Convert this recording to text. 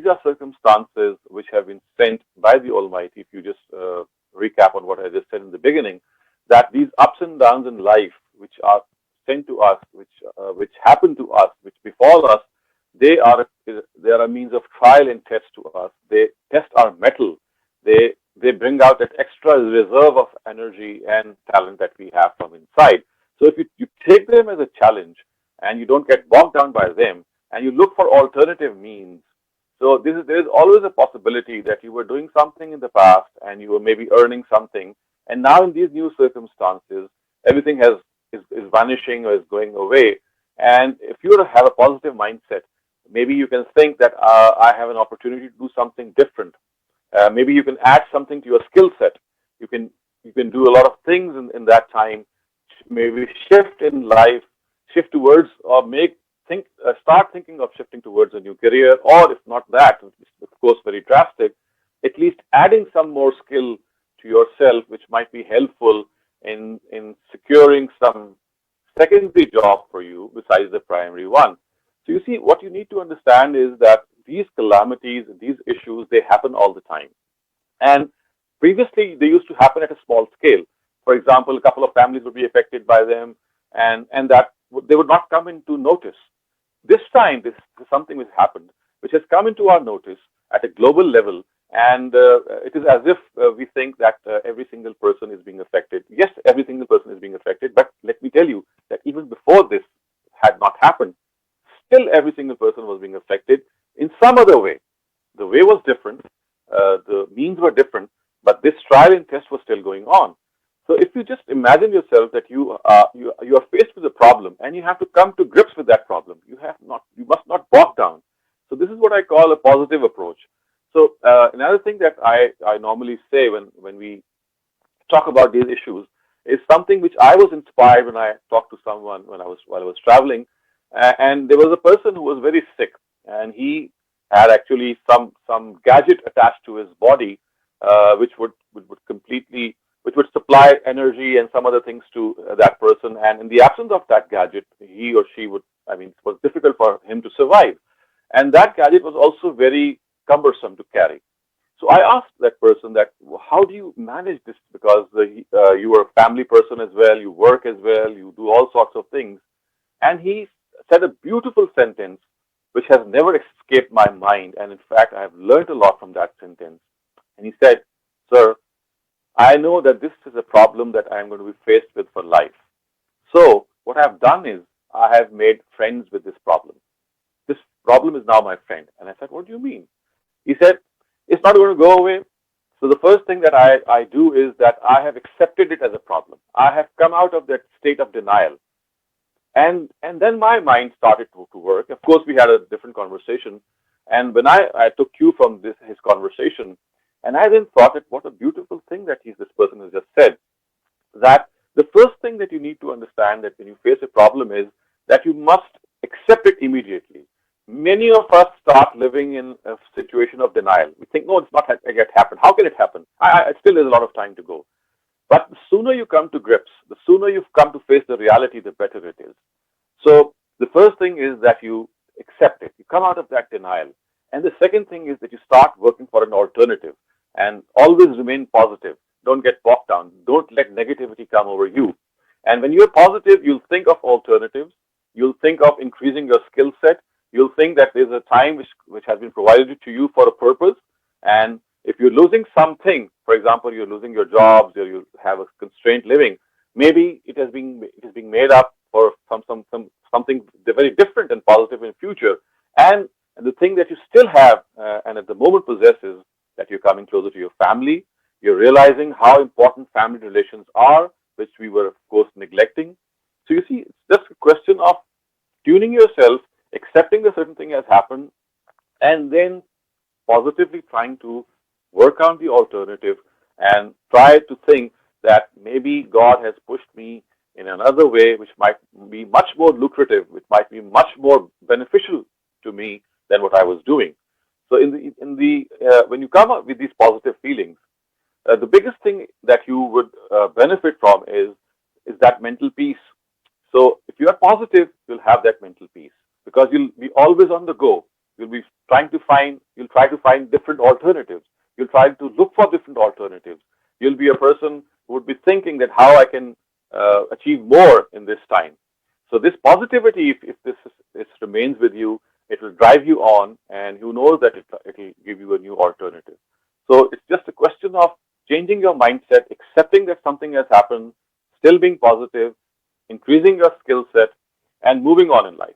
are circumstances which have been sent by the Almighty. If you just recap on what I just said in the beginning, that these ups and downs in life, which are sent to us, which happen to us, which befall us, they are a means of trial and test to us. They test our mettle. They bring out that extra reserve of energy and talent that we have from inside. So if you take them as a challenge and you don't get bogged down by them and you look for alternative means, so there is always a possibility that you were doing something in the past and you were maybe earning something, and now in these new circumstances, everything is vanishing or is going away. And if you were to have a positive mindset, maybe you can think that I have an opportunity to do something different. Maybe you can add something to your skill set. You can you can do a lot of things in that time. Maybe shift in life, shift towards or start thinking of shifting towards a new career, or if not that, of course, very drastic, at least adding some more skill to yourself, which might be helpful in securing some secondary job for you besides the primary one. So you see, what you need to understand is that these calamities, these issues, they happen all the time. And previously, they used to happen at a small scale. For example, a couple of families would be affected by them, and that they would not come into notice. This time, this is something which happened, which has come into our notice at a global level, and it is as if we think that every single person is being affected. Yes, every single person is being affected, but let me tell you that even before this had not happened, still every single person was being affected in some other way. The way was different, the means were different, but this trial and test was still going on. So if you just imagine yourself that you are faced with a problem and you have to come to grips with that problem, you must not bog down. So this is what I call a positive approach. So another thing that I normally say when we talk about these issues is something which I was inspired when I talked to someone while I was traveling, and there was a person who was very sick, and he had actually some gadget attached to his body, which would supply energy and some other things to that person. And in the absence of that gadget, he or she it was difficult for him to survive. And that gadget was also very cumbersome to carry. So I asked that person that, how do you manage this? Because you are a family person as well, you work as well, you do all sorts of things. And he said a beautiful sentence which has never escaped my mind. And in fact, I have learned a lot from that sentence. And he said, "Sir, I know that this is a problem that I am going to be faced with for life. So what I've done is I have made friends with this problem. This problem is now my friend." And I said, "What do you mean?" He said, "It's not going to go away. So the first thing that I do is that I have accepted it as a problem. I have come out of that state of denial. And then my mind started to work. Of course, we had a different conversation. And when I took cue from his conversation, and I then thought that what a beautiful thing that this person has just said, that the first thing that you need to understand that when you face a problem is that you must accept it immediately. Many of us start living in a situation of denial. We think, no, it's not yet happened. How can it happen? Still, there's a lot of time to go. But the sooner you come to grips, the sooner you've come to face the reality, the better it is. So the first thing is that you accept it. You come out of that denial. And the second thing is that you start working for an alternative and always remain positive. Don't get bogged down. Don't let negativity come over you. And when you're positive, you'll think of alternatives. You'll think of increasing your skill set. You'll think that there's a time which has been provided to you for a purpose. And if you're losing something, for example, you're losing your jobs or you have a constrained living, maybe it is being made up for something very different and positive in future. And the thing that you still have and at the moment possess is that you're coming closer to your family. You're realizing how important family relations are, which we were, of course, neglecting. So you see, it's just a question of tuning yourself, accepting that certain thing has happened, and then positively trying to work on the alternative and try to think that maybe God has pushed me in another way which might be much more lucrative, which might be much more beneficial to me than what I was doing. So when you come up with these positive feelings, the biggest thing that you would benefit from is that mental peace. So if you are positive, you'll have that mental peace because you'll be always on the go. You'll try to find different alternatives. You'll try to look for different alternatives. You'll be a person who would be thinking that how I can achieve more in this time. So this positivity, if this remains with you, it will drive you on, and who knows that it will give you a new alternative. So it's just a question of changing your mindset, accepting that something has happened, still being positive, increasing your skill set, and moving on in life.